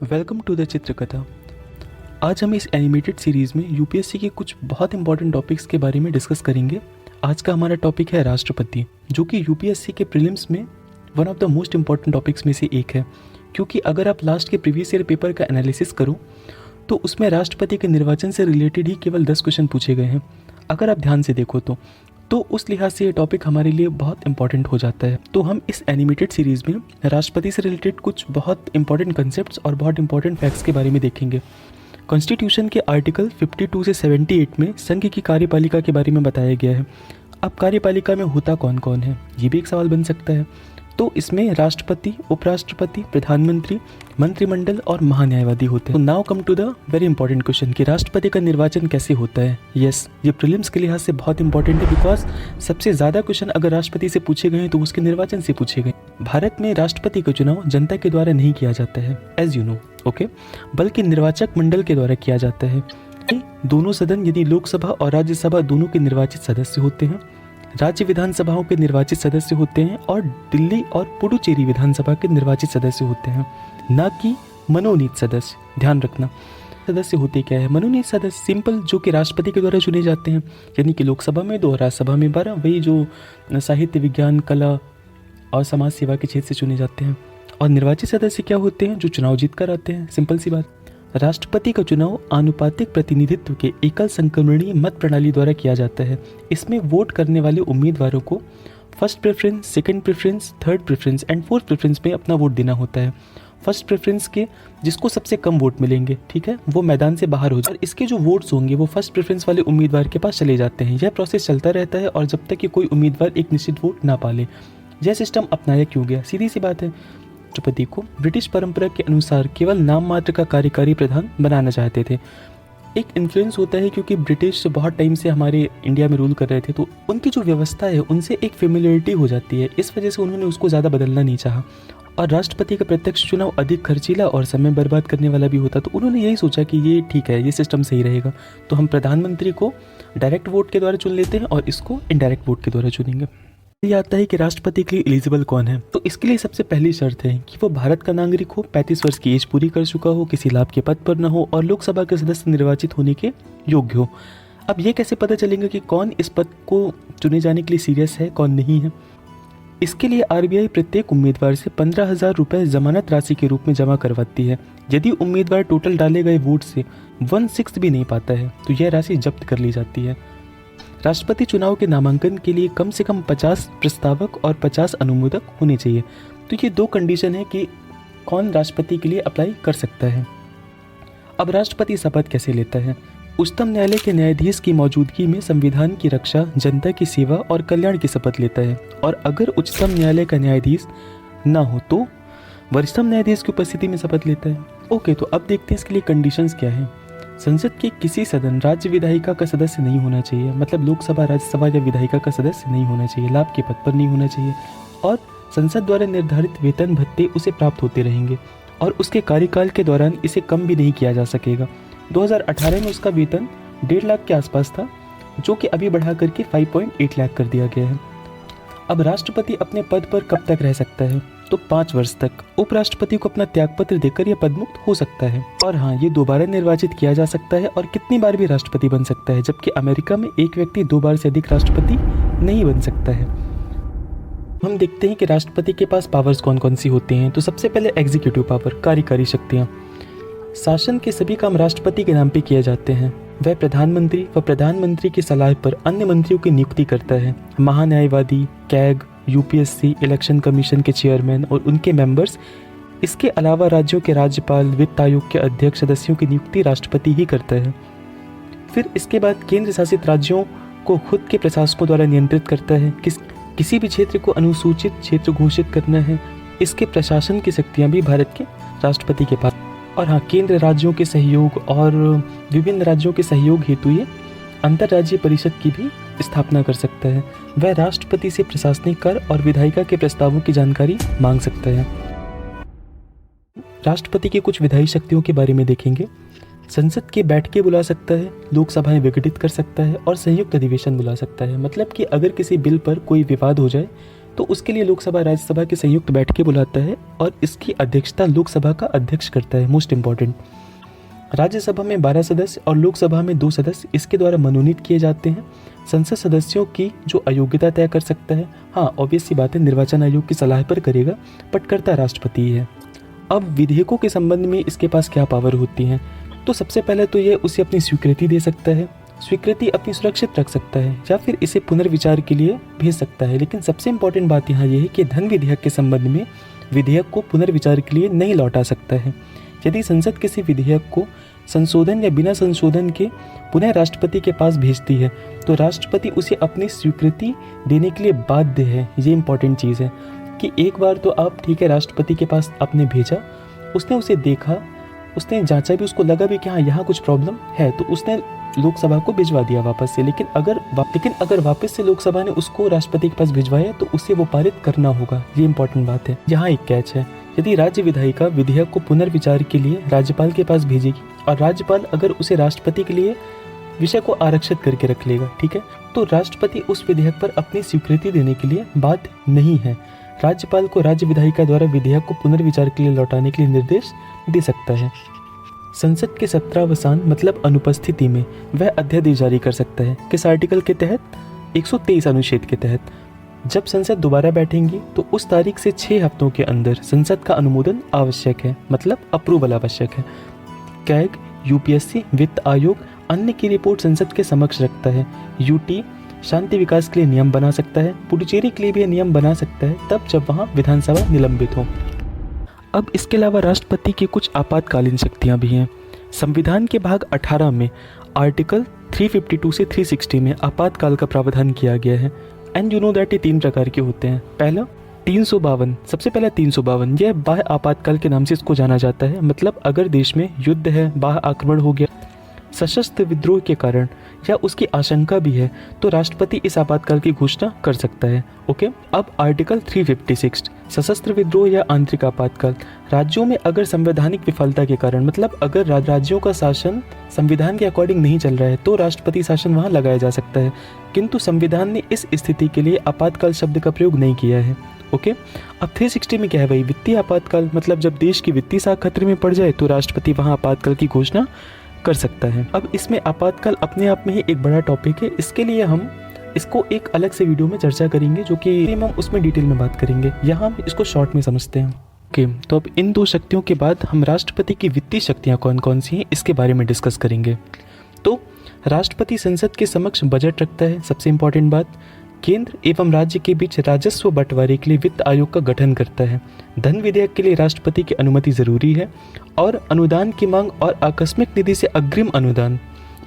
Welcome to the चित्रकथा। आज हम इस एनिमेटेड सीरीज़ में यूपीएससी के कुछ बहुत इंपॉर्टेंट टॉपिक्स के बारे में डिस्कस करेंगे। आज का हमारा टॉपिक है राष्ट्रपति, जो कि यूपीएससी के प्रीलिम्स में one of the most important topics में से एक है, क्योंकि अगर आप लास्ट के प्रीवियस ईयर पेपर का एनालिसिस करो तो उसमें राष्ट्रपति के निर्वाचन से रिलेटेड ही केवल 10 क्वेश्चन पूछे गए हैं, अगर आप ध्यान से देखो तो उस लिहाज से ये टॉपिक हमारे लिए बहुत इंपॉर्टेंट हो जाता है। तो हम इस एनिमेटेड सीरीज़ में राष्ट्रपति से रिलेटेड कुछ बहुत इंपॉर्टेंट कंसेप्ट्स और बहुत इंपॉर्टेंट फैक्ट्स के बारे में देखेंगे। कॉन्स्टिट्यूशन के आर्टिकल 52 से 78 में संघ की कार्यपालिका के बारे में बताया गया है। अब कार्यपालिका में होता कौन कौन है, ये भी एक सवाल बन सकता है। तो इसमें राष्ट्रपति, उपराष्ट्रपति, प्रधानमंत्री, मंत्रिमंडल और महान्यायवादी होते हैं। तो now come to the very important question कि राष्ट्रपति का निर्वाचन कैसे होता है। यस, ये प्रीलिम्स के लिहाज से बहुत इंपॉर्टेंट है, बिकॉज सबसे ज़्यादा क्वेश्चन अगर राष्ट्रपति से पूछे गए हैं तो उसके निर्वाचन से पूछे गए। भारत में राष्ट्रपति का चुनाव जनता के द्वारा नहीं किया जाता है, एज यू नो, ओके, बल्कि निर्वाचक मंडल के द्वारा किया जाता है। दोनों सदन यानी लोकसभा और राज्यसभा दोनों के निर्वाचित सदस्य होते हैं, राज्य विधानसभाओं के निर्वाचित सदस्य होते हैं और दिल्ली और पुडुचेरी विधानसभा के निर्वाचित सदस्य होते हैं, न कि मनोनीत सदस्य। ध्यान रखना, सदस्य होते क्या है। मनोनीत सदस्य सिंपल, जो कि राष्ट्रपति के द्वारा चुने जाते हैं, यानी कि लोकसभा में 2 और राज्यसभा में 12, वही जो साहित्य, विज्ञान, कला और समाज सेवा के क्षेत्र से चुने जाते हैं। और निर्वाचित सदस्य क्या होते हैं, जो चुनाव जीत कर आते हैं। सिंपल सी बात। राष्ट्रपति का चुनाव आनुपातिक प्रतिनिधित्व के एकल संक्रमणीय मत प्रणाली द्वारा किया जाता है। इसमें वोट करने वाले उम्मीदवारों को first preference, second preference, third preference and fourth preference में अपना वोट देना होता है। फर्स्ट प्रेफरेंस के जिसको सबसे कम वोट मिलेंगे, ठीक है, वो मैदान से बाहर हो जाए और इसके जो वोट्स होंगे वो फर्स्ट प्रेफरेंस वाले उम्मीदवार के पास चले जाते हैं। यह प्रोसेस चलता रहता है और जब तक कि कोई उम्मीदवार एक निश्चित वोट ना पाले। यह सिस्टम अपनाया क्यों गया? सीधी सी बात है, राष्ट्रपति को ब्रिटिश परंपरा के अनुसार केवल नाम मात्र का कार्यकारी प्रधान बनाना चाहते थे। एक इन्फ्लुएंस होता है क्योंकि ब्रिटिश बहुत टाइम से हमारे इंडिया में रूल कर रहे थे, तो उनकी जो व्यवस्था है उनसे एक फेमिलियरिटी हो जाती है। इस वजह से उन्होंने उसको ज़्यादा बदलना नहीं चाहा। और राष्ट्रपति का प्रत्यक्ष चुनाव अधिक खर्चीला और समय बर्बाद करने वाला भी होता, तो उन्होंने यही सोचा कि ये ठीक है, ये सिस्टम सही रहेगा, तो हम प्रधानमंत्री को डायरेक्ट वोट के द्वारा चुन लेते हैं और इसको इनडायरेक्ट वोट के द्वारा चुनेंगे। ये आता है कि राष्ट्रपति के लिए एलिजिबल कौन है। तो इसके लिए सबसे पहली शर्त है कि वो भारत का नागरिक हो, 35 वर्ष की एज पूरी कर चुका हो, किसी लाभ के पद पर न हो और लोकसभा के सदस्य निर्वाचित होने के योग्य हो। अब ये कैसे पता चलेगा कि कौन इस पद को चुने जाने के लिए सीरियस है, कौन नहीं है? इसके लिए आरबीआई प्रत्येक उम्मीदवार से 15,000 रुपये जमानत राशि के रूप में जमा करवाती है। यदि उम्मीदवार टोटल डाले गए वोट से 1/6 भी नहीं पाता है तो यह राशि जब्त कर ली जाती है। राष्ट्रपति चुनाव के नामांकन के लिए कम से कम 50 प्रस्तावक और 50 अनुमोदक होने चाहिए। तो ये 2 कंडीशन है कि कौन राष्ट्रपति के लिए अप्लाई कर सकता है। अब राष्ट्रपति शपथ कैसे लेता है? उच्चतम न्यायालय के न्यायाधीश की मौजूदगी में संविधान की रक्षा, जनता की सेवा और कल्याण की शपथ लेता है। और अगर उच्चतम न्यायालय का न्यायाधीश ना हो तो वरिष्ठतम न्यायाधीश की उपस्थिति में शपथ लेता है। ओके, तो अब देखते हैं इसके लिए कंडीशंस क्या है। संसद के किसी सदन राज्य विधायिका का सदस्य नहीं होना चाहिए, मतलब लोकसभा, राज्यसभा या विधायिका का सदस्य नहीं होना चाहिए, लाभ के पद पर नहीं होना चाहिए और संसद द्वारा निर्धारित वेतन भत्ते उसे प्राप्त होते रहेंगे और उसके कार्यकाल के दौरान इसे कम भी नहीं किया जा सकेगा। 2018 में उसका वेतन 1.5 लाख के आसपास था, जो कि अभी बढ़ा करके 5.8 लाख कर दिया गया है। अब राष्ट्रपति अपने पद पर कब तक रह सकता है? तो 5 वर्ष तक। उपराष्ट्रपति को अपना त्यागपत्र देकर यह पदमुक्त हो सकता है। और हाँ, ये 2 बार निर्वाचित किया जा सकता है और कितनी बार भी राष्ट्रपति बन सकता है, जबकि अमेरिका में एक व्यक्ति 2 बार से अधिक राष्ट्रपति नहीं बन सकता है। हम देखते हैं कि राष्ट्रपति के पास पावर्स कौन कौन सी होती हैं। तो सबसे पहले एग्जीक्यूटिव पावर, कार्यकारी शक्तियाँ। शासन के सभी काम राष्ट्रपति के नाम पे किए जाते हैं। वह प्रधानमंत्री व प्रधानमंत्री की सलाह पर अन्य मंत्रियों की नियुक्ति करता है। महान्यायवादी, कैग, यूपीएससी, इलेक्शन कमीशन के चेयरमैन और उनके मेंबर्स। इसके अलावा राज्यों के राज्यपाल, वित्त आयोग के अध्यक्ष, सदस्यों की नियुक्ति राष्ट्रपति ही करता है। फिर इसके बाद केंद्र शासित राज्यों को खुद के प्रशासकों द्वारा नियंत्रित करता है। किसी भी क्षेत्र को अनुसूचित क्षेत्र घोषित करना है, इसके प्रशासन की शक्तियाँ भी भारत के राष्ट्रपति के पास। और हाँ, केंद्र राज्यों के सहयोग और विभिन्न राज्यों के सहयोग हेतु ये अंतर्राज्यीय परिषद की भी स्थापना कर सकता है। वह राष्ट्रपति से प्रशासनिक कर और विधायिका के प्रस्तावों की जानकारी मांग सकता है। राष्ट्रपति की कुछ विधायी शक्तियों के बारे में देखेंगे। संसद के बैठकें बुला सकता है, लोकसभाएं विघटित कर सकता है और संयुक्त अधिवेशन बुला सकता है। मतलब कि अगर किसी बिल पर कोई विवाद हो जाए तो उसके लिए लोकसभा राज्यसभा की संयुक्त बैठकें बुलाता है और इसकी अध्यक्षता लोकसभा का अध्यक्ष करता है। मोस्ट इंपॉर्टेंट, राज्यसभा में 12 सदस्य और लोकसभा में 2 सदस्य इसके द्वारा मनोनीत किए जाते हैं। संसद सदस्यों की जो अयोग्यता तय कर सकता है, हाँ ऑब्वियस सी बात है निर्वाचन आयोग की सलाह पर करेगा, बट करता राष्ट्रपति ही है। अब विधेयकों के संबंध में इसके पास क्या पावर होती है, तो सबसे पहले तो ये उसे अपनी स्वीकृति दे सकता है, स्वीकृति अपनी सुरक्षित रख सकता है या फिर इसे पुनर्विचार के लिए भेज सकता है। लेकिन सबसे इंपॉर्टेंट बात यहाँ यह है कि धन विधेयक के संबंध में विधेयक को पुनर्विचार के लिए नहीं लौटा सकता है। यदि संसद किसी विधेयक को संशोधन या बिना संशोधन के पुनः राष्ट्रपति के पास भेजती है तो राष्ट्रपति उसे अपनी स्वीकृति देने के लिए बाध्य है। ये इंपॉर्टेंट चीज़ है कि एक बार तो आप ठीक है राष्ट्रपति के पास आपने भेजा, उसने उसे देखा, उसने जांचा भी, उसको लगा भी कि हाँ यहाँ कुछ प्रॉब्लम है, तो उसने लोकसभा को भिजवा दिया वापस से। लेकिन अगर वापस से लोकसभा ने उसको राष्ट्रपति के पास भिजवाया तो उसे वो पारित करना होगा। ये इंपॉर्टेंट बात है। यहाँ एक कैच है, यदि राज्य विधायिका विधेयक को पुनर्विचार के लिए राज्यपाल के पास भेजेगी और राज्यपाल अगर उसे राष्ट्रपति के लिए विषय को आरक्षित करके रख लेगा, ठीक है, तो राष्ट्रपति उस विधेयक पर अपनी स्वीकृति देने के लिए बाध्य नहीं है। राज्यपाल को राज्य विधायिका द्वारा विधेयक को पुनर्विचार के लिए लौटाने के लिए निर्देश दे सकता है। संसद के सत्रावसान मतलब अनुपस्थिति में वह अध्यादेश जारी कर सकता है। किस आर्टिकल के तहत? 123 अनुच्छेद के तहत। जब संसद दोबारा बैठेंगी तो उस तारीख से 6 हफ्तों के अंदर संसद का अनुमोदन आवश्यक है, मतलब अप्रूवल आवश्यक है। कैग, यूपीएससी, वित्त आयोग अन्य की रिपोर्ट संसद के समक्ष रखता है। यूटी शांति विकास के लिए नियम बना सकता है, पुडुचेरी के लिए भी नियम बना सकता है तब जब वहाँ विधानसभा निलंबित हो। अब इसके अलावा राष्ट्रपति की कुछ आपातकालीन शक्तियाँ भी हैं। संविधान के भाग 18 में आर्टिकल 352 से 360 में आपातकाल का प्रावधान किया गया है। एंड यू नो दैट ये 3 प्रकार के होते हैं। पहला 352, सबसे पहला 352 यह बाह्य आपातकाल के नाम से इसको जाना जाता है। मतलब अगर देश में युद्ध है, बाह्य आक्रमण हो गया, सशस्त्र विद्रोह के कारण या उसकी आशंका भी है तो राष्ट्रपति इस आपातकाल की घोषणा कर सकता है। ओके, अब आर्टिकल 356 सशस्त्र विद्रोह या आंतरिक आपातकाल। राज्यों में अगर संवैधानिक विफलता के कारण, मतलब अगर राज्यों का शासन संविधान के अकॉर्डिंग नहीं चल रहा है तो राष्ट्रपति शासन वहां लगाया जा सकता है, किंतु संविधान ने इस स्थिति के लिए आपातकाल शब्द का प्रयोग नहीं किया है। ओके, अब 360 में क्या है भाई? वित्तीय आपातकाल, मतलब जब देश की वित्तीय साख खतरे में पड़ जाए तो राष्ट्रपति वहां आपातकाल की घोषणा कर सकता है। अब इसमें आपातकाल अपने आप में ही एक बड़ा टॉपिक है, इसके लिए हम इसको एक अलग से वीडियो में चर्चा करेंगे जो कि हम उसमें डिटेल में बात करेंगे। यहाँ हम इसको शॉर्ट में समझते हैं। ओके, तो अब इन 2 शक्तियों के बाद हम राष्ट्रपति की वित्तीय शक्तियाँ कौन कौन सी हैं इसके बारे में डिस्कस करेंगे। तो राष्ट्रपति संसद के समक्ष बजट रखता है। सबसे इंपॉर्टेंट बात, केंद्र एवं राज्य के बीच राजस्व बंटवारे के लिए वित्त आयोग का गठन करता है। धन विधेयक के लिए राष्ट्रपति की अनुमति जरूरी है और अनुदान की मांग और आकस्मिक निधि से अग्रिम अनुदान,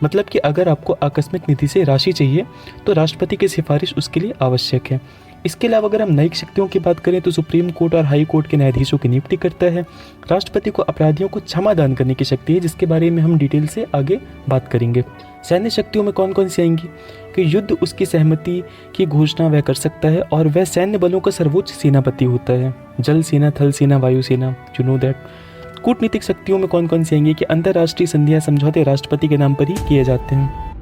मतलब कि अगर आपको आकस्मिक निधि से राशि चाहिए तो राष्ट्रपति की सिफारिश उसके लिए आवश्यक है। इसके अलावा अगर हम न्यायिक शक्तियों की बात करें तो सुप्रीम कोर्ट और हाई कोर्ट के न्यायाधीशों की नियुक्ति करता है। राष्ट्रपति को अपराधियों को क्षमा दान करने की शक्ति है, जिसके बारे में हम डिटेल से आगे बात करेंगे। सैन्य शक्तियों में कौन कौन सी आएंगी कि युद्ध उसकी सहमति की घोषणा वह कर सकता है और वह सैन्य बलों का सर्वोच्च सेनापति होता है। जल सेना, थल सेना, वायु सेना, यू नो दैट। कूटनीतिक शक्तियों में कौन कौन सी आएंगी कि अंतर्राष्ट्रीय संधियां समझौते राष्ट्रपति के नाम पर ही किए जाते हैं।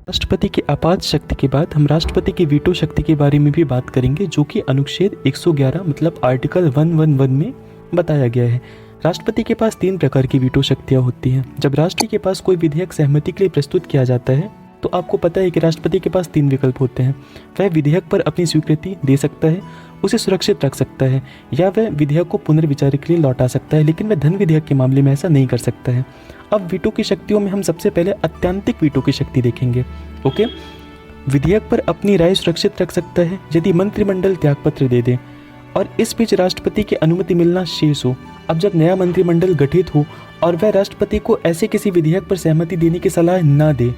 राष्ट्रपति की आपात शक्ति के बाद हम राष्ट्रपति की वीटो शक्ति के बारे में भी बात करेंगे, जो कि अनुच्छेद 111 मतलब आर्टिकल 111 में बताया गया है। राष्ट्रपति के पास 3 प्रकार की वीटो शक्तियां होती हैं। जब राष्ट्रपति के पास कोई विधेयक सहमति के लिए प्रस्तुत किया जाता है तो आपको पता है कि राष्ट्रपति के पास 3 विकल्प होते हैं। वह विधेयक पर अपनी स्वीकृति दे सकता है, उसे सुरक्षित रख सकता है, या वह विधेयक को पुनर्विचार के लिए लौटा सकता है, लेकिन वह धन विधेयक के मामले में ऐसा नहीं कर सकता है। अब वीटो की शक्तियों में हम सबसे पहले अत्यंतिक वीटो की शक्ति देखेंगे। ओके, विधेयक पर अपनी राय सुरक्षित रख सकता है यदि मंत्रिमंडल त्यागपत्र दे दे और इस बीच राष्ट्रपति की अनुमति मिलना शेष हो। अब जब नया मंत्रिमंडल गठित हो और वह राष्ट्रपति को ऐसे किसी विधेयक पर सहमति देने की सलाह ना दे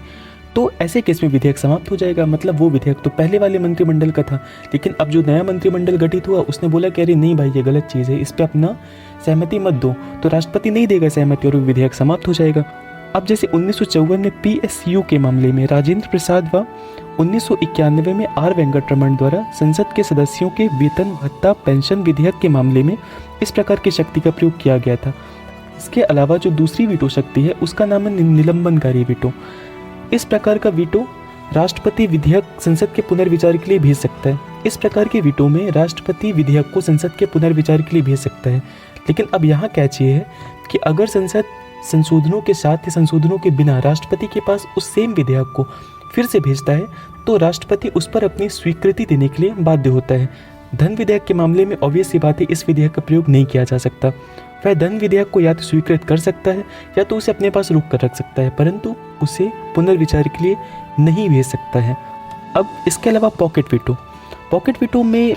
तो ऐसे केस में विधेयक समाप्त हो जाएगा। मतलब वो विधेयक तो पहले वाले मंत्रिमंडल का था, लेकिन अब जो नया मंत्रिमंडल गठित हुआ उसने बोला कि अरे नहीं भाई ये गलत चीज़ है, इस पर अपना सहमति मत दो, तो राष्ट्रपति नहीं देगा सहमति और वो विधेयक समाप्त हो जाएगा। अब जैसे 1954 में PSU के मामले में राजेंद्र प्रसाद व 1991 में R वेंकटरमण द्वारा संसद के सदस्यों के वेतन भत्ता पेंशन विधेयक के मामले में इस प्रकार की शक्ति का प्रयोग किया गया था। इसके अलावा जो दूसरी वीटो शक्ति है उसका नाम है निलंबनकारी वीटो। इस प्रकार का वीटो राष्ट्रपति विधेयक संसद के पुनर्विचार के लिए भेज सकता है। इस प्रकार के वीटो में राष्ट्रपति विधेयक को संसद के पुनर्विचार के लिए भेज सकता है। लेकिन अब यहाँ कैच ये है कि अगर संसद संशोधनों के साथ या संशोधनों के बिना राष्ट्रपति के पास उस सेम विधेयक को फिर से भेजता है तो राष्ट्रपति उस पर अपनी स्वीकृति देने के लिए बाध्य होता है। धन विधेयक के मामले में ऑब्वियस सी बात है, इस विधेयक का प्रयोग नहीं किया जा सकता। वह धन विधेयक को या तो स्वीकृत कर सकता है या तो उसे अपने पास रोक कर रख सकता है, परंतु उसे पुनर्विचार के लिए नहीं भेज सकता है। अब इसके अलावा पॉकेट वीटो में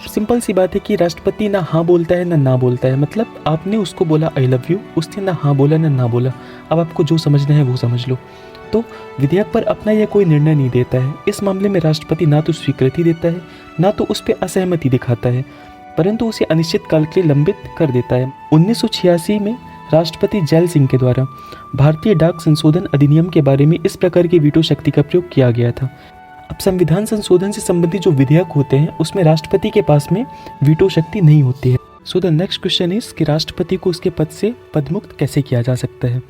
सिंपल सी बात है कि राष्ट्रपति ना हाँ बोलता है ना बोलता है। मतलब आपने उसको बोला आई लव यू, उसने ना हाँ बोला ना बोला। अब आपको जो समझना है वो समझ लो। तो विधेयक पर अपना यह कोई निर्णय नहीं देता है। इस मामले में राष्ट्रपति ना तो स्वीकृति देता है ना तो उस पर असहमति दिखाता है, परंतु उसे अनिश्चित काल के लिए लंबित कर देता है। 1986 में राष्ट्रपति जैल सिंह के द्वारा भारतीय डाक संशोधन अधिनियम के बारे में इस प्रकार की वीटो शक्ति का प्रयोग किया गया था। अब संविधान संशोधन से संबंधित जो विधेयक होते हैं उसमें राष्ट्रपति के पास में वीटो शक्ति नहीं होती है। So the next question is कि राष्ट्रपति को उसके पद से पदमुक्त कैसे किया जा सकता है।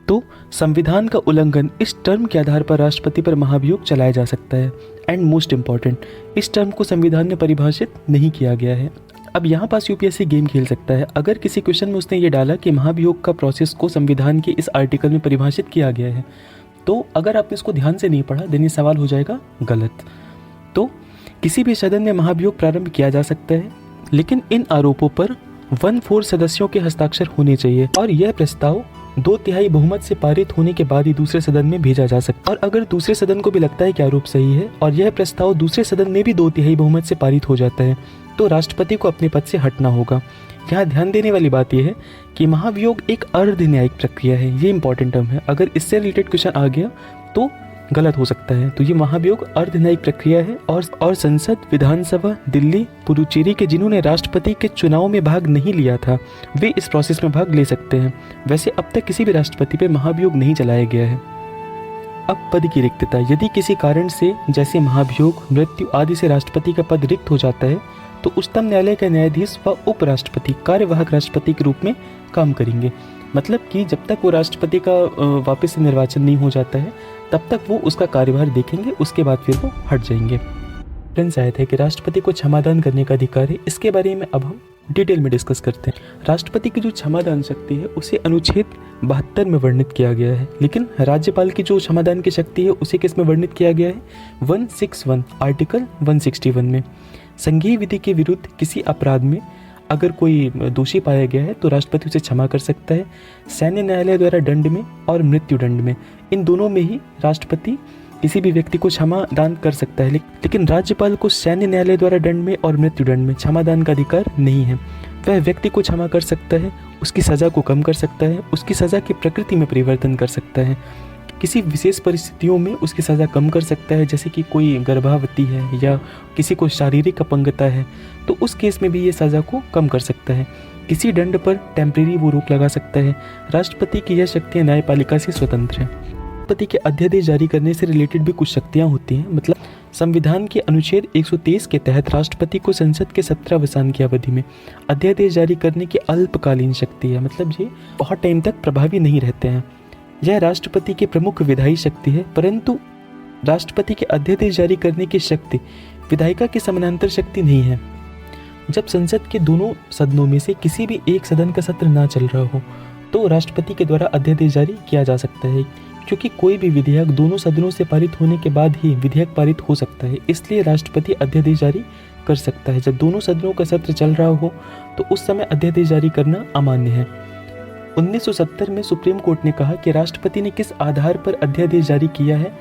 तो संविधान का उल्लंघन इस टर्म के आधार पर राष्ट्रपति पर महाभियोग चलाया जा सकता है। एंड मोस्ट इंपॉर्टेंट, इस टर्म को संविधान में परिभाषित नहीं किया गया है। अब यहाँ पास यूपीएससी गेम खेल सकता है। अगर किसी क्वेश्चन में उसने ये डाला कि महाभियोग का प्रोसेस को संविधान के इस आर्टिकल में परिभाषित किया गया है, तो अगर आपने इसको ध्यान से नहीं पढ़ा देन ये सवाल हो जाएगा गलत। तो किसी भी सदन में महाभियोग प्रारंभ किया जा सकता है, लेकिन इन आरोपों पर 1/4 सदस्यों के हस्ताक्षर होने चाहिए और यह प्रस्ताव 2/3 बहुमत से पारित होने के बाद ही दूसरे सदन में भेजा जा सकता है। और अगर दूसरे सदन को भी लगता है कि आरोप सही है और यह प्रस्ताव दूसरे सदन में भी 2/3 बहुमत से पारित हो जाता है तो राष्ट्रपति को अपने पद से हटना होगा। यहाँ ध्यान देने वाली बात यह है कि महाभियोग एक अर्ध न्यायिक प्रक्रिया है। ये इंपॉर्टेंट टर्म है, अगर इससे रिलेटेड क्वेश्चन आ गया तो गलत हो सकता है। तो ये महाभियोग अर्ध न्यायिक प्रक्रिया है और संसद, विधानसभा, दिल्ली, पुडुचेरी के जिन्होंने राष्ट्रपति के चुनाव में भाग नहीं लिया था वे इस प्रोसेस में भाग ले सकते हैं। वैसे अब तक किसी भी राष्ट्रपति पे महाभियोग नहीं चलाया गया है। अब पद की रिक्तता, यदि किसी कारण से जैसे महाभियोग, मृत्यु आदि से राष्ट्रपति का पद रिक्त हो जाता है तो उच्चतम न्यायालय का न्यायाधीश व उपराष्ट्रपति कार्यवाहक राष्ट्रपति के रूप में काम करेंगे। मतलब कि जब तक वो राष्ट्रपति का वापस से निर्वाचन नहीं हो जाता है तब तक वो उसका कार्यभार देखेंगे, उसके बाद फिर वो हट जाएंगे। फ्रेंड्स, आया था कि राष्ट्रपति को क्षमादान करने का अधिकार है, इसके बारे में अब हम डिटेल में डिस्कस करते हैं। राष्ट्रपति की जो क्षमादान शक्ति है उसे अनुच्छेद 72 में वर्णित किया गया है, लेकिन राज्यपाल की जो क्षमादान की शक्ति है उसे किस में वर्णित किया गया है? 161 आर्टिकल 161 में। संघीय विधि के विरुद्ध किसी अपराध में अगर कोई दोषी पाया गया है तो राष्ट्रपति उसे क्षमा कर सकता है। सैन्य न्यायालय द्वारा दंड में और मृत्यु दंड में, इन दोनों में ही राष्ट्रपति किसी भी व्यक्ति को क्षमा दान कर सकता है, लेकिन राज्यपाल को सैन्य न्यायालय द्वारा दंड में और मृत्यु दंड में क्षमा दान का अधिकार नहीं है। वह व्यक्ति को क्षमा कर सकता है, उसकी सज़ा को कम कर सकता है, उसकी सज़ा की प्रकृति में परिवर्तन कर सकता है, किसी विशेष परिस्थितियों में उसकी सज़ा कम कर सकता है, जैसे कि कोई गर्भवती है या किसी को शारीरिक अपंगता है तो उस केस में भी ये सज़ा को कम कर सकता है। किसी दंड पर टेम्परेरी वो रोक लगा सकता है। राष्ट्रपति की यह शक्तियाँ न्यायपालिका से स्वतंत्र हैं। राष्ट्रपति के अध्यादेश जारी करने से रिलेटेड भी कुछ शक्तियाँ होती हैं। मतलब संविधान के अनुच्छेद 123 के तहत राष्ट्रपति को संसद के 17 वर्षांत की अवधि में अध्यादेश जारी करने की अल्पकालीन शक्ति है। मतलब ये बहुत टाइम तक प्रभावी नहीं रहते हैं। यह राष्ट्रपति की प्रमुख विधायी शक्ति है, परंतु राष्ट्रपति के अध्यादेश जारी करने की शक्ति विधायिका की समानांतर शक्ति नहीं है। जब संसद के दोनों सदनों में से किसी भी एक सदन का सत्र ना चल रहा हो तो राष्ट्रपति के द्वारा अध्यादेश जारी किया जा सकता है, क्योंकि कोई भी विधेयक दोनों सदनों से पारित होने के बाद ही विधेयक पारित हो सकता है। इसलिए राष्ट्रपति अध्यादेश जारी कर सकता है। जब दोनों सदनों का सत्र चल रहा हो तो उस समय अध्यादेश जारी करना अमान्य है। 1970 में सुप्रीम कोर्ट ने कहा कि राष्ट्रपति ने किस आधार पर अध्यादेश जारी किया है,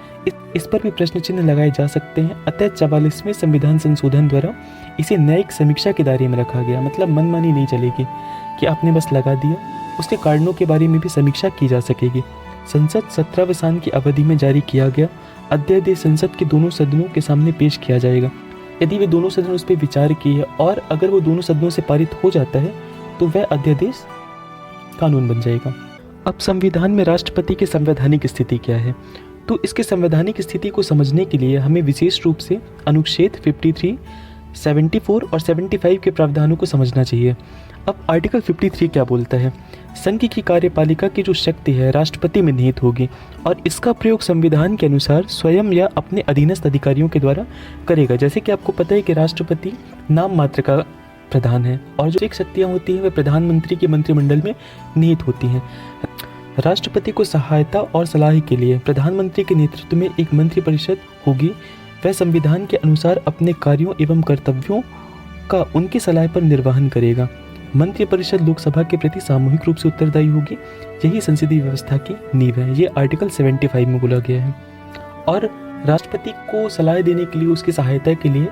इस पर भी प्रश्न चिन्ह लगाए जा सकते हैं। अतः 44वें संविधान संशोधन द्वारा इसे न्यायिक समीक्षा के दायरे में रखा गया। मतलब मनमानी नहीं चलेगी कि आपने बस लगा दिया, उसके कारणों के बारे में भी समीक्षा की जा सकेगी। संसद 17 वर्षांत की अवधि में जारी किया गया अध्यादेश संसद के दोनों सदनों के सामने पेश किया जाएगा। यदि वे दोनों सदन उस पर विचार किए और अगर वो दोनों सदनों से पारित हो जाता है तो वह अध्यादेश कानून बन जाएगा। अब संविधान में राष्ट्रपति की संवैधानिक स्थिति क्या है? तो इसके संवैधानिक स्थिति को समझने के लिए हमें विशेष रूप से अनुच्छेद 53, 74 और 75 के प्रावधानों को समझना चाहिए। अब आर्टिकल 53 क्या बोलता है? संघ की कार्यपालिका की जो शक्ति है राष्ट्रपति में निहित होगी और इसका प्रयोग संविधान के अनुसार स्वयं या अपने अधीनस्थ अधिकारियों के द्वारा करेगा। जैसे कि आपको पता है कि राष्ट्रपति नाम मात्र का प्रधान है और जो एक शक्तियाँ होती हैं वे प्रधानमंत्री के मंत्रिमंडल में निहित होती हैं। राष्ट्रपति को सहायता और सलाह के लिए प्रधानमंत्री के नेतृत्व में एक मंत्रिपरिषद होगी। वह संविधान के अनुसार अपने कार्यों एवं कर्तव्यों का उनकी सलाह पर निर्वहन करेगा। मंत्रिपरिषद लोकसभा के प्रति सामूहिक रूप से उत्तरदायी होगी। यही संसदीय व्यवस्था की नींव है। ये आर्टिकल 75 में बोला गया है। और राष्ट्रपति को सलाह देने के लिए, उसकी सहायता के लिए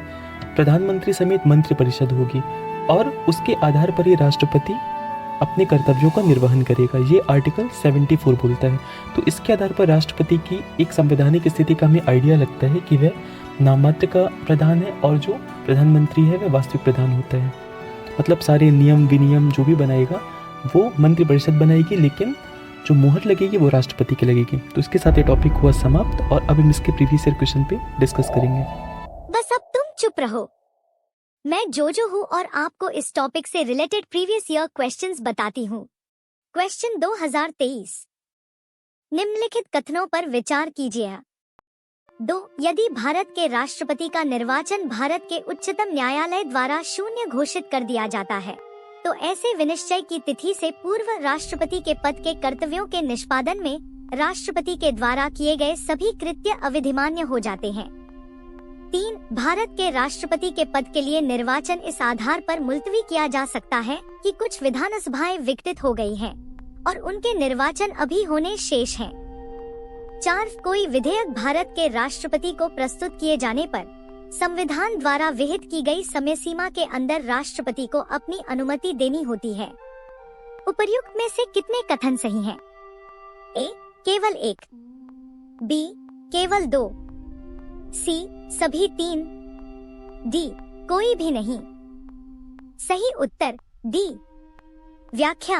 प्रधानमंत्री समेत मंत्रिपरिषद होगी और उसके आधार पर ही राष्ट्रपति अपने कर्तव्यों का निर्वहन करेगा। ये आर्टिकल 74 बोलता है। तो इसके आधार पर राष्ट्रपति की एक संवैधानिक स्थिति का हमें आइडिया लगता है कि वह नाममात्र का प्रधान है और जो प्रधानमंत्री है वह वास्तविक प्रधान होता है। मतलब सारे नियम विनियम जो भी बनाएगा वो मंत्रिपरिषद बनाएगी, लेकिन जो मोहर लगेगी वो राष्ट्रपति की लगेगी। तो इसके साथ ये टॉपिक हुआ समाप्त और अब हम इसके प्रीवियस ईयर क्वेश्चन पे डिस्कस करेंगे। बस अब तुम चुप रहो। मैं जोजो हूँ और आपको इस टॉपिक से रिलेटेड प्रीवियस ईयर क्वेश्चंस बताती हूँ। क्वेश्चन 2023, निम्नलिखित कथनों पर विचार कीजिए। 2. यदि भारत के राष्ट्रपति का निर्वाचन भारत के उच्चतम न्यायालय द्वारा शून्य घोषित कर दिया जाता है, तो ऐसे विनिश्चय की तिथि से पूर्व राष्ट्रपति के पद के कर्तव्यों के निष्पादन में राष्ट्रपति के द्वारा किए गए सभी कृत्य अविधिमान्य हो जाते हैं। 3. भारत के राष्ट्रपति के पद के लिए निर्वाचन इस आधार पर मुलतवी किया जा सकता है कि कुछ विधानसभाएं विघटित हो गई हैं और उनके निर्वाचन अभी होने शेष हैं। 4. कोई विधेयक भारत के राष्ट्रपति को प्रस्तुत किए जाने पर संविधान द्वारा विहित की गई समय सीमा के अंदर राष्ट्रपति को अपनी अनुमति देनी होती है। उपर्युक्त में से कितने कथन सही हैं? A. केवल 1, B. केवल 2, C. सभी 3, D. कोई भी नहीं। सही उत्तर D. व्याख्या।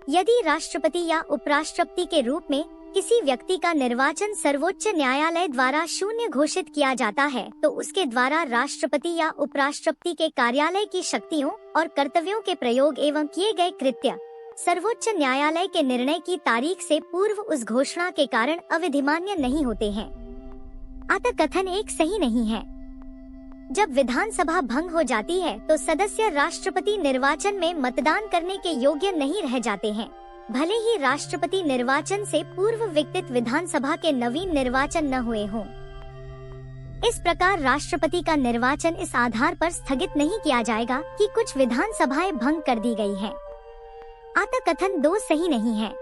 यदि राष्ट्रपति या उपराष्ट्रपति के रूप में किसी व्यक्ति का निर्वाचन सर्वोच्च न्यायालय द्वारा शून्य घोषित किया जाता है, तो उसके द्वारा राष्ट्रपति या उपराष्ट्रपति के कार्यालय की शक्तियों और कर्तव्यों के प्रयोग एवं किए गए कृत्य सर्वोच्च न्यायालय के निर्णय की तारीख से पूर्व उस घोषणा के कारण अविधिमान्य नहीं होते हैं। अतः कथन 1 सही नहीं है। जब विधानसभा भंग हो जाती है तो सदस्य राष्ट्रपति निर्वाचन में मतदान करने के योग्य नहीं रह जाते हैं, भले ही राष्ट्रपति निर्वाचन से पूर्व विघटित विधानसभा के नवीन निर्वाचन न हुए हों। इस प्रकार राष्ट्रपति का निर्वाचन इस आधार पर स्थगित नहीं किया जाएगा कि कुछ विधानसभाएं भंग कर दी गई हैं। अतः कथन 2 सही नहीं है।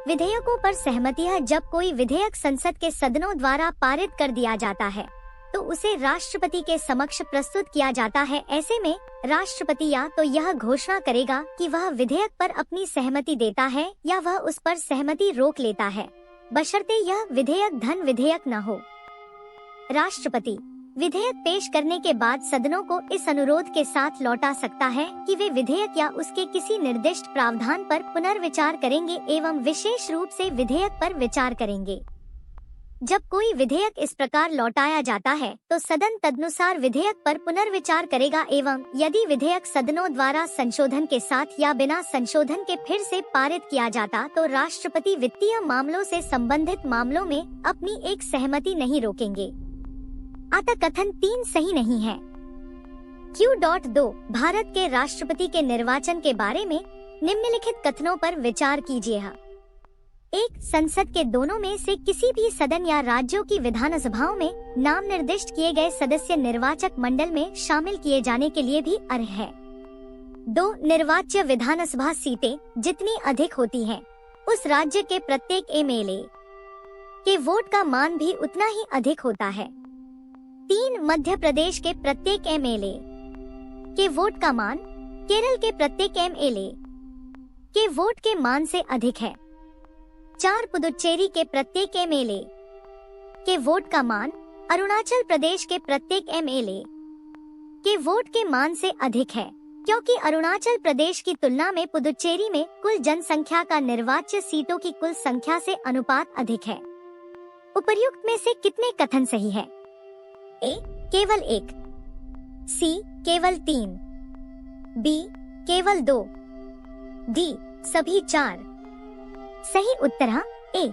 विधेयकों पर सहमति है। जब कोई विधेयक संसद के सदनों द्वारा पारित कर दिया जाता है तो उसे राष्ट्रपति के समक्ष प्रस्तुत किया जाता है। ऐसे में राष्ट्रपति या तो यह घोषणा करेगा कि वह विधेयक पर अपनी सहमति देता है या वह उस पर सहमति रोक लेता है, बशर्ते यह विधेयक धन विधेयक न हो। राष्ट्रपति विधेयक पेश करने के बाद सदनों को इस अनुरोध के साथ लौटा सकता है कि वे विधेयक या उसके किसी निर्दिष्ट प्रावधान पर पुनर्विचार करेंगे एवं विशेष रूप से विधेयक पर विचार करेंगे। जब कोई विधेयक इस प्रकार लौटाया जाता है तो सदन तदनुसार विधेयक पर पुनर्विचार करेगा एवं यदि विधेयक सदनों द्वारा संशोधन के साथ या बिना संशोधन के फिर से पारित किया जाता तो राष्ट्रपति वित्तीय मामलों से संबंधित मामलों में अपनी एक सहमति नहीं रोकेंगे। अतः कथन 3 सही नहीं है। Q.2 भारत के राष्ट्रपति के निर्वाचन के बारे में निम्नलिखित कथनों पर विचार कीजिए। 1. संसद के दोनों में से किसी भी सदन या राज्यों की विधानसभाओं में नाम निर्दिष्ट किए गए सदस्य निर्वाचक मंडल में शामिल किए जाने के लिए भी अर्ह है। 2. निर्वाच्य विधानसभा सीटें जितनी अधिक होती हैं, उस राज्य के प्रत्येक एमएलए के वोट का मान भी उतना ही अधिक होता है। 3. मध्य प्रदेश के प्रत्येक एमएलए के वोट का मान केरल के प्रत्येक एमएलए के वोट के मान से अधिक है। 4. पुदुचेरी के प्रत्येक एमएलए के वोट का मान अरुणाचल प्रदेश के प्रत्येक एमएलए के वोट के मान से अधिक है, क्योंकि अरुणाचल प्रदेश की तुलना में पुदुचेरी में कुल जनसंख्या का निर्वाच्य सीटों की कुल संख्या से अनुपात अधिक है। उपर्युक्त में से कितने कथन सही है? A. केवल 1, C. केवल 3, B. केवल 2, डी सभी 4। सही उत्तर है ए।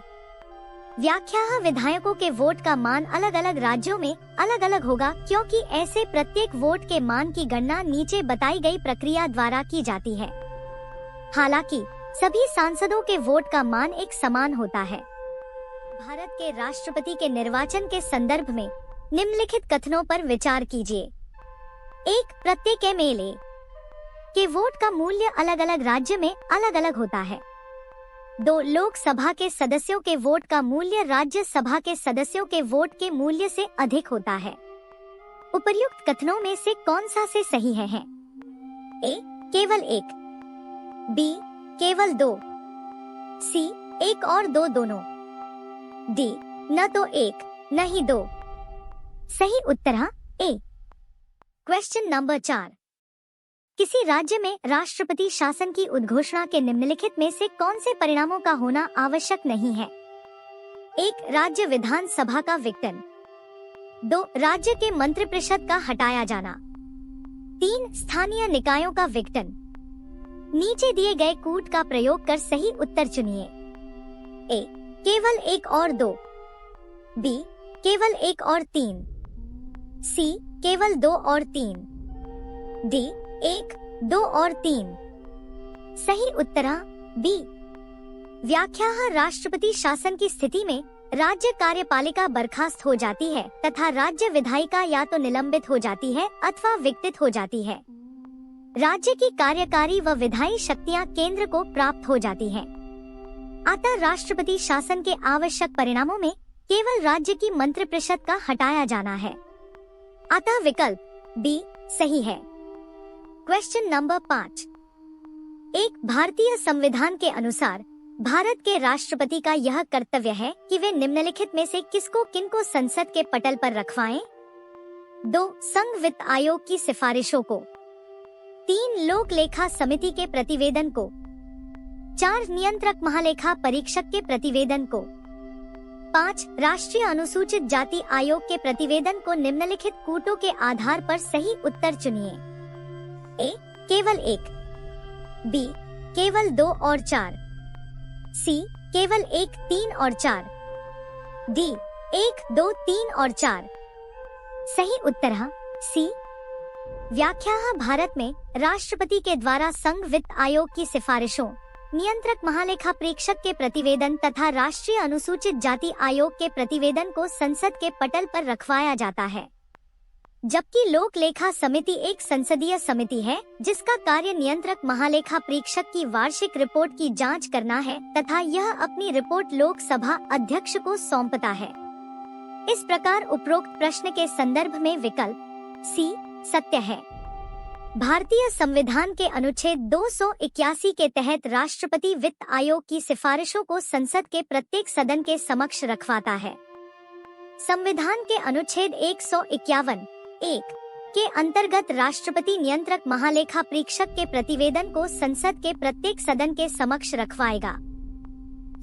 व्याख्या विधायकों के वोट का मान अलग अलग राज्यों में अलग अलग होगा, क्योंकि ऐसे प्रत्येक वोट के मान की गणना नीचे बताई गई प्रक्रिया द्वारा की जाती है। हालांकि सभी सांसदों के वोट का मान एक समान होता है। भारत के राष्ट्रपति के निर्वाचन के संदर्भ में निम्नलिखित कथनों पर विचार कीजिए। 1. प्रत्येक एमएलए के वोट का मूल्य अलग अलग राज्य में अलग अलग होता है। 2. लोकसभा के सदस्यों के वोट का मूल्य राज्यसभा के सदस्यों के वोट के मूल्य से अधिक होता है। उपर्युक्त कथनों में से कौन सा से सही है? ए. केवल 1, बी. केवल 2, सी. 1 और 2 दोनों, डी. न तो 1 न ही 2। सही उत्तर है ए। Question number 4। किसी राज्य में राष्ट्रपति शासन की उद्घोषणा के निम्नलिखित में से कौन से परिणामों का होना आवश्यक नहीं है? 1. राज्य विधानसभा का विघटन। 2. राज्य के मंत्रिपरिषद का हटाया जाना। 3. स्थानीय निकायों का विघटन। नीचे दिए गए कूट का प्रयोग कर सही उत्तर चुनिए। ए. केवल 1 और 2, बी. केवल 1 और 3, सी. केवल 2 और 3, डी. 1, 2 और 3। सही उत्तर बी। व्याख्या राष्ट्रपति शासन की स्थिति में राज्य कार्यपालिका बर्खास्त हो जाती है तथा राज्य विधायिका या तो निलंबित हो जाती है अथवा विघटित हो जाती है। राज्य की कार्यकारी व विधायी शक्तियां केंद्र को प्राप्त हो जाती हैं। अतः राष्ट्रपति शासन के आवश्यक परिणामों में केवल राज्य की मंत्रिपरिषद का हटाया जाना है। अतः विकल्प बी सही है। Question number 5। एक भारतीय संविधान के अनुसार भारत के राष्ट्रपति का यह कर्तव्य है कि वे निम्नलिखित में से किनको संसद के पटल पर रखवाएं? 2. संघ वित्त आयोग की सिफारिशों को। 3. लोक लेखा समिति के प्रतिवेदन को। 4. नियंत्रक महालेखा परीक्षक के प्रतिवेदन को। 5. राष्ट्रीय अनुसूचित जाति आयोग के प्रतिवेदन को। निम्नलिखित कूटों के आधार पर सही उत्तर चुनिए। ए. केवल 1, बी. केवल 2 और 4, सी. केवल 1, 3 और 4, डी. 1, 2, 3 और 4। सही उत्तर है सी। व्याख्या भारत में राष्ट्रपति के द्वारा संघ वित्त आयोग की सिफारिशों, नियंत्रक महालेखा परीक्षक के प्रतिवेदन तथा राष्ट्रीय अनुसूचित जाति आयोग के प्रतिवेदन को संसद के पटल पर रखवाया जाता है, जबकि लोक लेखा समिति एक संसदीय समिति है जिसका कार्य नियंत्रक महालेखा परीक्षक की वार्षिक रिपोर्ट की जांच करना है तथा यह अपनी रिपोर्ट लोकसभा अध्यक्ष को सौंपता है। इस प्रकार उपरोक्त प्रश्न के संदर्भ में विकल्प सी सत्य है। भारतीय संविधान के अनुच्छेद 281 के तहत राष्ट्रपति वित्त आयोग की सिफारिशों को संसद के प्रत्येक सदन के समक्ष रखवाता है। संविधान के अनुच्छेद 151(1) के अंतर्गत राष्ट्रपति नियंत्रक महालेखा परीक्षक के प्रतिवेदन को संसद के प्रत्येक सदन के समक्ष रखवाएगा।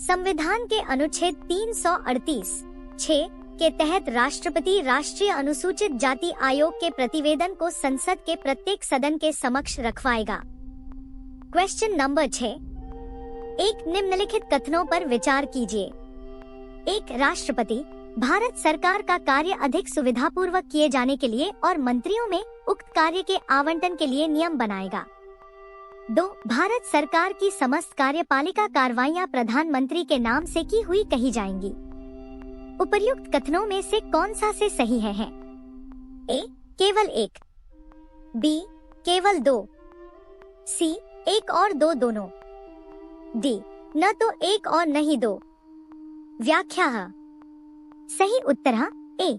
संविधान के अनुच्छेद 338(6) के तहत राष्ट्रपति राष्ट्रीय अनुसूचित जाति आयोग के प्रतिवेदन को संसद के प्रत्येक सदन के समक्ष रखवाएगा। Question number 6। एक निम्नलिखित कथनों पर विचार कीजिए। 1. राष्ट्रपति भारत सरकार का कार्य अधिक सुविधापूर्वक किए जाने के लिए और मंत्रियों में उक्त कार्य के आवंटन के लिए नियम बनाएगा। 2. भारत सरकार की समस्त कार्यपालिका कार्रवाइयां प्रधानमंत्री के नाम से की हुई कही जाएंगी। उपर्युक्त कथनों में से कौन सा से सही है? ए. केवल 1, बी. केवल 2, सी. 1 और 2 दोनों, डी. न तो 1 और न ही 2। व्याख्या सही उत्तर है ए।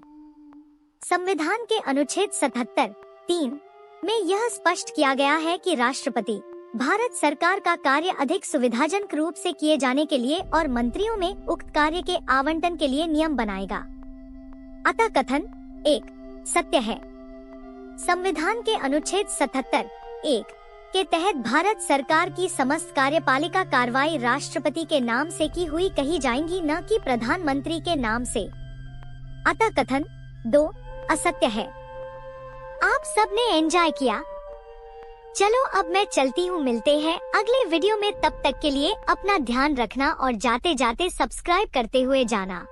संविधान के अनुच्छेद 77(3) में यह स्पष्ट किया गया है कि राष्ट्रपति भारत सरकार का कार्य अधिक सुविधाजनक रूप से किए जाने के लिए और मंत्रियों में उक्त कार्य के आवंटन के लिए नियम बनाएगा। अतः कथन 1 सत्य है। संविधान के अनुच्छेद 77(1) के तहत भारत सरकार की समस्त कार्यपालिका कार्रवाई राष्ट्रपति के नाम से की हुई कही जाएंगी, न कि प्रधानमंत्री के नाम से। अतः कथन 2 असत्य है। आप सबने एंजॉय किया। चलो अब मैं चलती हूँ, मिलते हैं अगले वीडियो में। तब तक के लिए अपना ध्यान रखना और जाते जाते सब्सक्राइब करते हुए जाना।